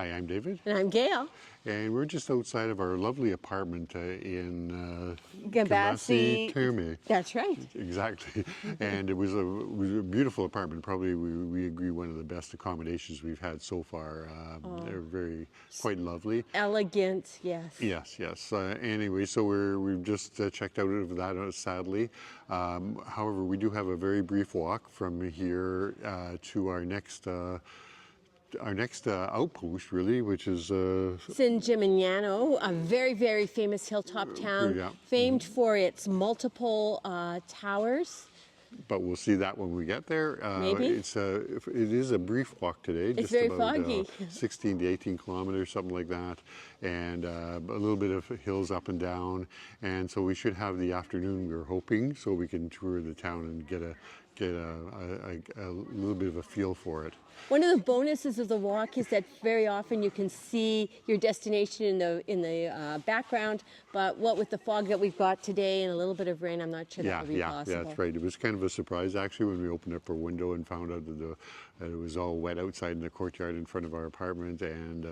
Hi, I'm David. And I'm Gail. And we're just outside of our lovely apartment in Gambassi Terme. That's right. Exactly. And it was a beautiful apartment. Probably we agree one of the best accommodations we've had so far. They're quite lovely. Elegant, yes. Yes. Anyway, so we've just checked out of that, sadly. However, we do have a very brief walk from here to our next outpost, really, which is San Gimignano, a very, very famous hilltop town, yeah. famed for its multiple towers. But we'll see that when we get there. Maybe. It is a brief walk today. It's just very about, foggy. 16 to 18 kilometers, something like that. And a little bit of hills up and down. And so we should have the afternoon, we're hoping, so we can tour the town and get a little bit of a feel for it. One of the bonuses of the walk is that very often you can see your destination in the background, but what with the fog that we've got today and a little bit of rain, I'm not sure that will be possible. Yeah, that's right. It was kind of a surprise actually when we opened up our window and found out that it was all wet outside in the courtyard in front of our apartment. And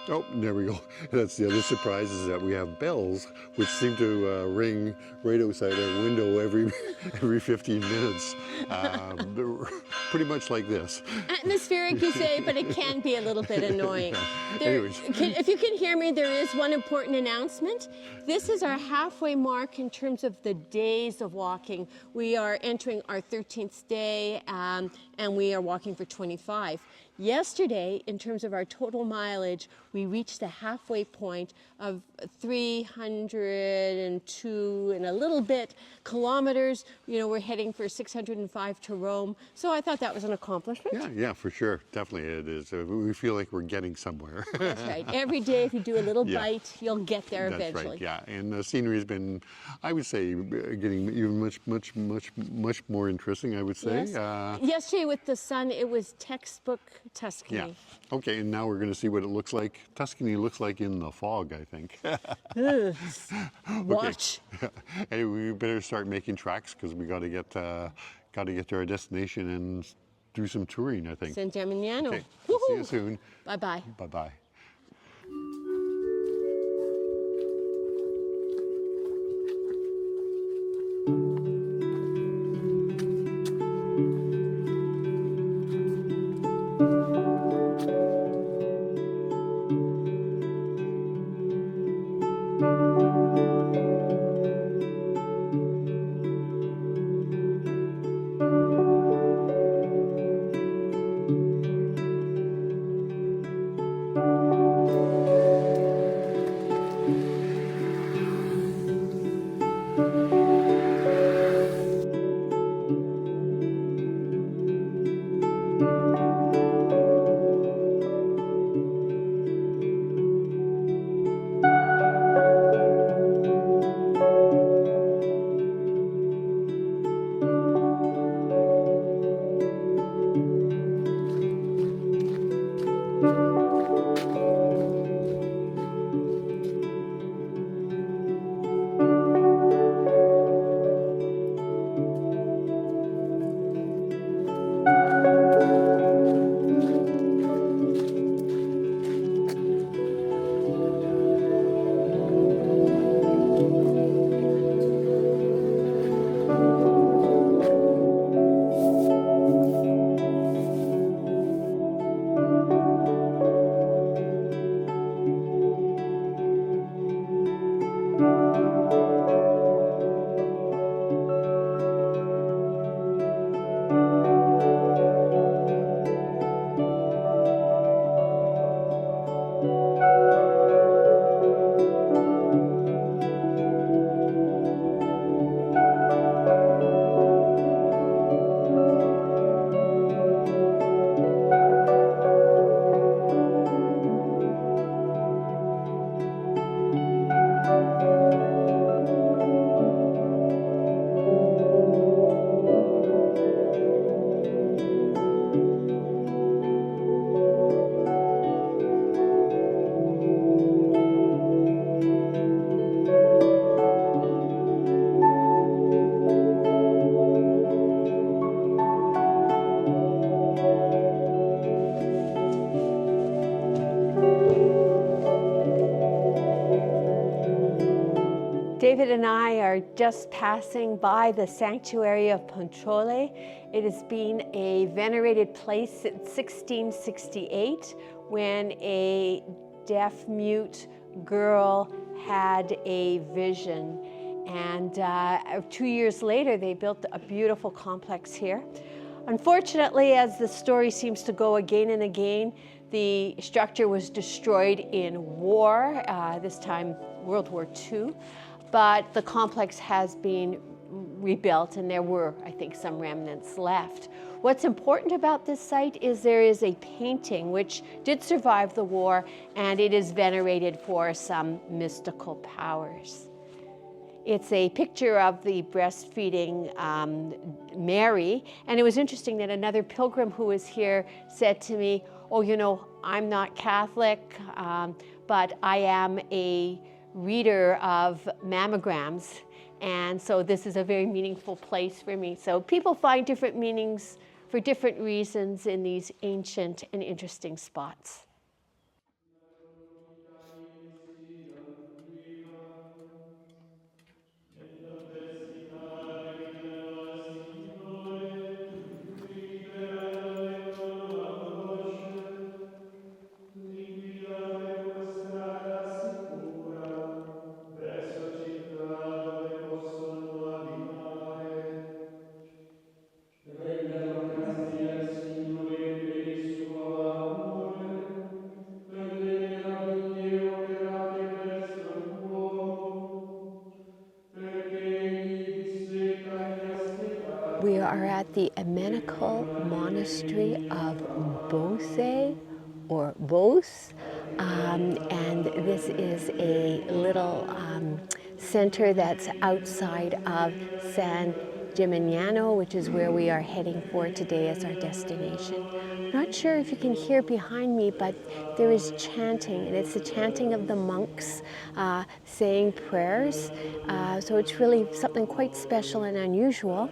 oh, there we go. That's the other surprise, is that we have bells which seem to ring right outside our window every 15 minutes. Pretty much like this. Atmospheric, you say, but it can be a little bit annoying. Anyways. If you can hear me, there is one important announcement. This is our halfway mark in terms of the days of walking. We are entering our 13th day, and we are walking for 25. Yesterday, in terms of our total mileage, we reached the halfway point of 302 and a little bit kilometers. You know, we're heading for 605 to Rome. So I thought that was an accomplishment. Yeah, for sure. Definitely it is. We feel like we're getting somewhere. That's right. Every day, if you do a little bite, you'll get there That's eventually. Right, yeah. And the scenery has been, I would say, getting even much more interesting, I would say. Yes. Yesterday with the sun, it was textbook Tuscany. Yeah. Okay, and now we're going to see what it looks like. Tuscany looks like in the fog, I think. Watch. Hey, we better start making tracks because we got to get to our destination and do some touring, I think. San Gimignano. Okay. See you soon. Bye-bye. Bye-bye. David and I are just passing by the sanctuary of Pancole. It has been a venerated place since 1668 when a deaf-mute girl had a vision. And 2 years later, they built a beautiful complex here. Unfortunately, as the story seems to go again and again, the structure was destroyed in war, this time World War II, but the complex has been rebuilt and there were, I think, some remnants left. What's important about this site is there is a painting which did survive the war and it is venerated for some mystical powers. It's a picture of the breastfeeding Mary, and it was interesting that another pilgrim who was here said to me, oh, you know, I'm not Catholic, but I am a reader of mammograms, and so this is a very meaningful place for me. So people find different meanings for different reasons in these ancient and interesting spots. Regnano grazie al Signore per il suo amore, per le meraviglie operate presso l'uomo, perché egli disseta gli ascetati. We are at the ecumenical monastery of Beauce, or Beauce, and this is a little center that's outside of San Gimignano, which is where we are heading for today as our destination. I'm not sure if you can hear behind me, but there is chanting, and it's the chanting of the monks saying prayers. So it's really something quite special and unusual.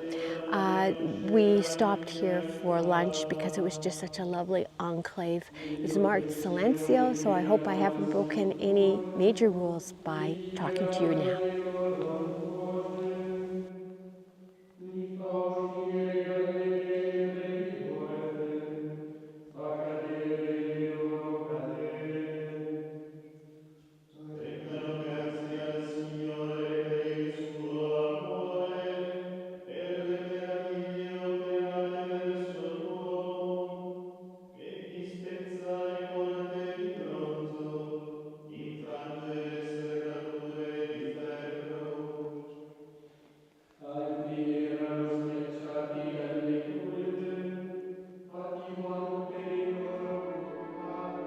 We stopped here for lunch because it was just such a lovely enclave. It's marked Silencio, so I hope I haven't broken any major rules by talking to you now. Regnano grazie al Signore per il suo amore, per le meraviglie operate verso l'uomo. Egli spezza le corde di bronzo, infrange le serrature di ferro. Altri erano schiacciati dalle curve, pativano per i loro peccati.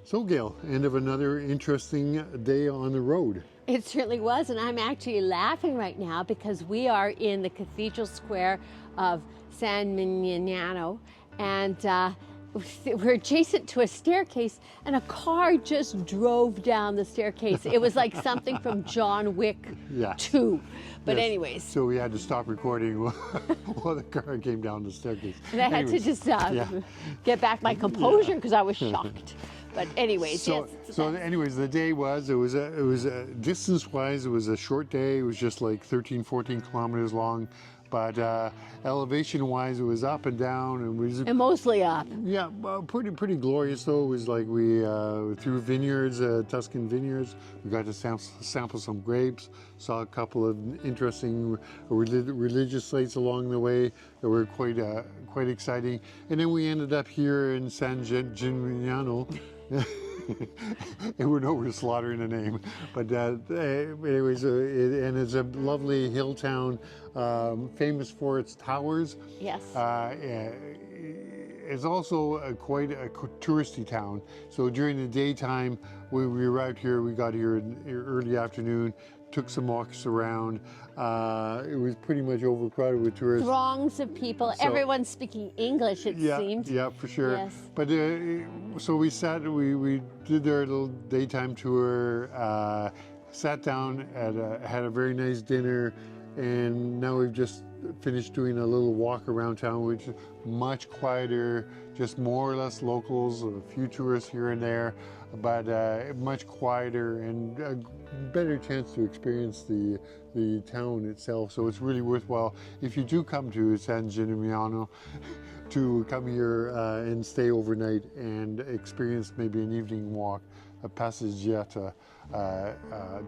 So Gail, end of another interesting day on the road. It certainly was, and I'm actually laughing right now because we are in the cathedral square of San Gimignano, and we're adjacent to a staircase, and a car just drove down the staircase. It was like something from John Wick 2. But Yes. anyways. So we had to stop recording while the car came down the staircase. And I had to just get back my composure because I was shocked. But anyways, so, yes. so anyways, the day was, it was a distance-wise, it was a short day. It was just like 13, 14 kilometers long. But elevation-wise, it was up and down, and mostly up. Yeah, pretty glorious though. It was like we through vineyards, Tuscan vineyards. We got to sample some grapes. Saw a couple of interesting religious sites along the way that were quite exciting. And then we ended up here in San Gimignano. And we're nowhere slaughtering a name, but anyways, and it's a lovely hill town, famous for its towers. Yes. it's also quite a touristy town. So during the daytime, when we arrived here, we got here in early afternoon, took some walks around. It was pretty much overcrowded with tourists. Throngs of people, So- everyone speaking English, it seemed. Yeah, for sure. Yes. But so we did our little daytime tour, sat down, had a very nice dinner, and now we've just finished doing a little walk around town, which is much quieter, just more or less locals, a few tourists here and there, but much quieter and a better chance to experience the town itself. So it's really worthwhile if you do come to San Gimignano to come here and stay overnight and experience maybe an evening walk, a passeggiata,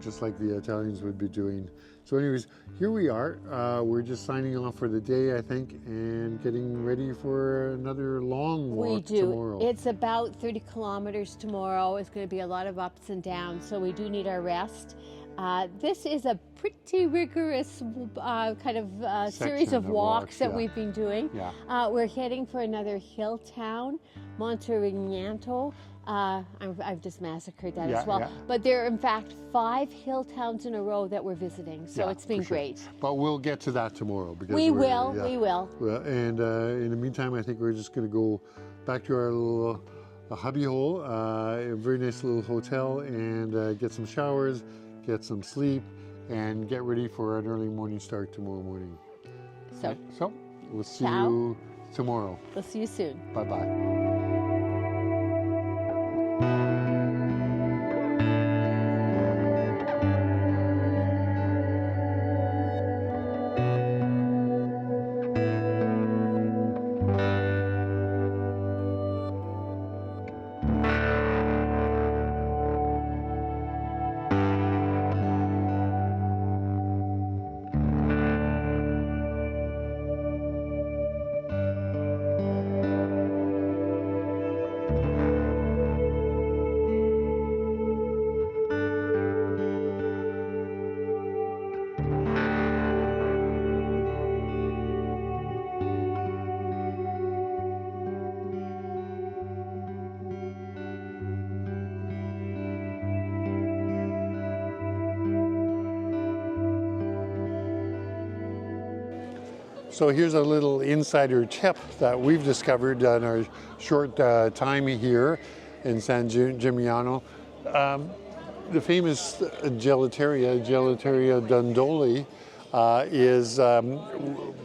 just like the Italians would be doing. So anyways, here we are. We're just signing off for the day, I think, and getting ready for another long walk tomorrow. It's about 30 kilometers tomorrow. It's going to be a lot of ups and downs, so we do need our rest. This is a pretty rigorous kind of series of walks that we've been doing. Yeah. We're heading for another hill town, Monterignano. I've just massacred that as well. Yeah. But there are, in fact, 5 hill towns in a row that we're visiting, so it's been great. But we'll get to that tomorrow. Because We will. Well, and in the meantime, I think we're just going to go back to our little hubby hole, a very nice little hotel, and get some showers, get some sleep, and get ready for an early morning start tomorrow morning. So we'll see you tomorrow. We'll see you soon. Bye-bye. So here's a little insider tip that we've discovered on our short time here in San Gimignano. The famous Gelateria Dondoli is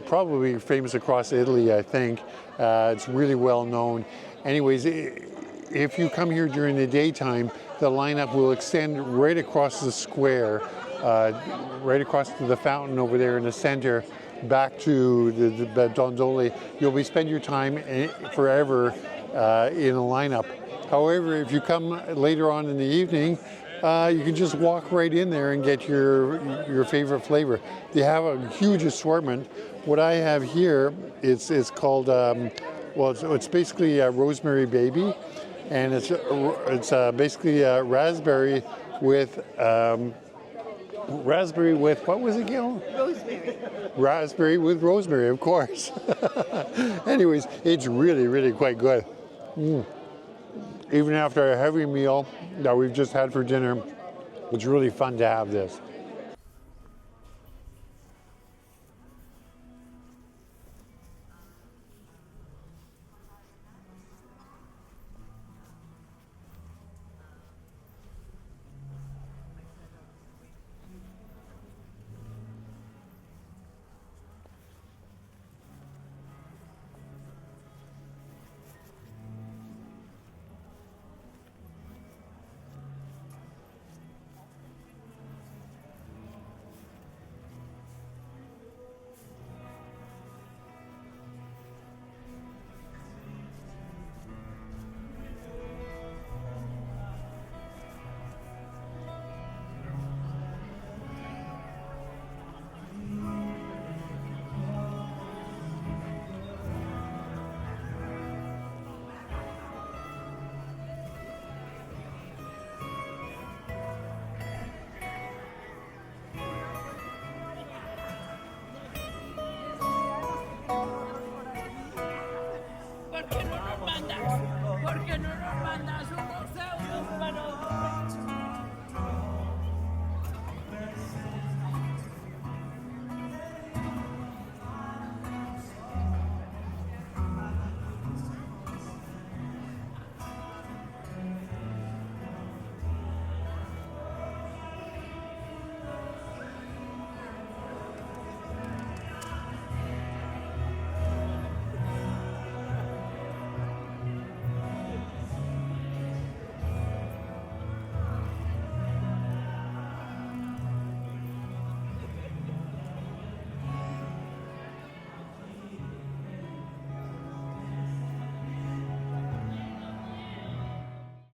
probably famous across Italy, I think. It's really well known. Anyways, if you come here during the daytime, the lineup will extend right across the square, right across to the fountain over there in the center, back to the Dondoli. You'll spend your time forever in a lineup. However, if you come later on in the evening, you can just walk right in there and get your favorite flavor. They have a huge assortment. What I have here, it's called, it's basically a rosemary baby, and it's basically a raspberry with what was it, Gil? Rosemary. Raspberry with rosemary, of course. Anyways, it's really, really quite good. Even after a heavy meal that we've just had for dinner, it's really fun to have this.